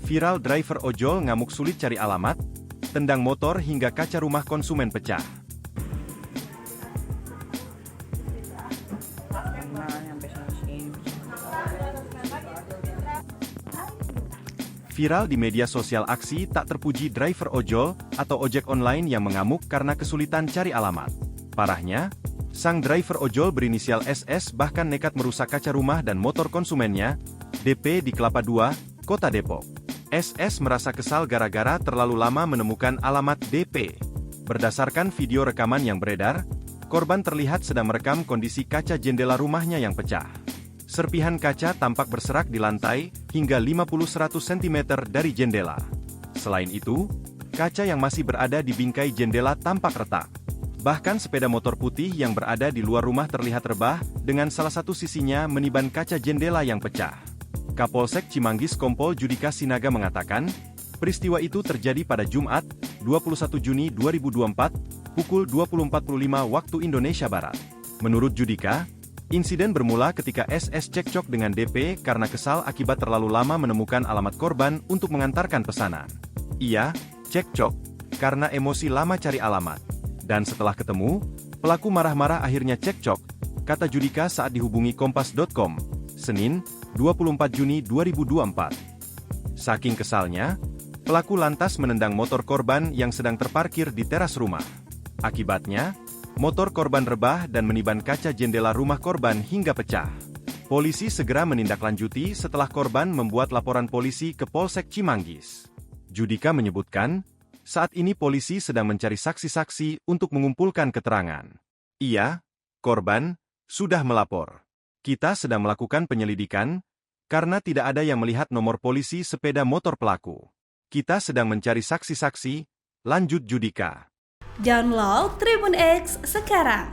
Viral driver ojol ngamuk sulit cari alamat, tendang motor hingga kaca rumah konsumen pecah. Viral di media sosial aksi tak terpuji driver ojol atau ojek online yang mengamuk karena kesulitan cari alamat. Parahnya, sang driver ojol berinisial SS bahkan nekat merusak kaca rumah dan motor konsumennya, DP di Kelapa II, Kota Depok. SS merasa kesal gara-gara terlalu lama menemukan alamat DP. Berdasarkan video rekaman yang beredar, korban terlihat sedang merekam kondisi kaca jendela rumahnya yang pecah. Serpihan kaca tampak berserak di lantai hingga 50-100 cm dari jendela. Selain itu, kaca yang masih berada di bingkai jendela tampak retak. Bahkan sepeda motor putih yang berada di luar rumah terlihat rebah, dengan salah satu sisinya meniban kaca jendela yang pecah. Kapolsek Cimanggis Kompol Judika Sinaga mengatakan, peristiwa itu terjadi pada Jumat, 21 Juni 2024, pukul 20.45 waktu Indonesia Barat. Menurut Judika, insiden bermula ketika SS cekcok dengan DP karena kesal akibat terlalu lama menemukan alamat korban untuk mengantarkan pesanan. Ia cekcok karena emosi lama cari alamat. Dan setelah ketemu, pelaku marah-marah akhirnya cekcok, kata Judika saat dihubungi Kompas.com, Senin, 24 Juni 2024. Saking kesalnya, pelaku lantas menendang motor korban yang sedang terparkir di teras rumah. Akibatnya, motor korban rebah dan meniban kaca jendela rumah korban hingga pecah. Polisi segera menindaklanjuti setelah korban membuat laporan polisi ke Polsek Cimanggis. Judika menyebutkan, saat ini polisi sedang mencari saksi-saksi untuk mengumpulkan keterangan. Ia, korban, sudah melapor. Kita sedang melakukan penyelidikan, karena tidak ada yang melihat nomor polisi sepeda motor pelaku. Kita sedang mencari saksi-saksi, lanjut Judika. Download Tribun X sekarang,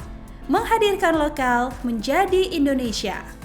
menghadirkan lokal menjadi Indonesia.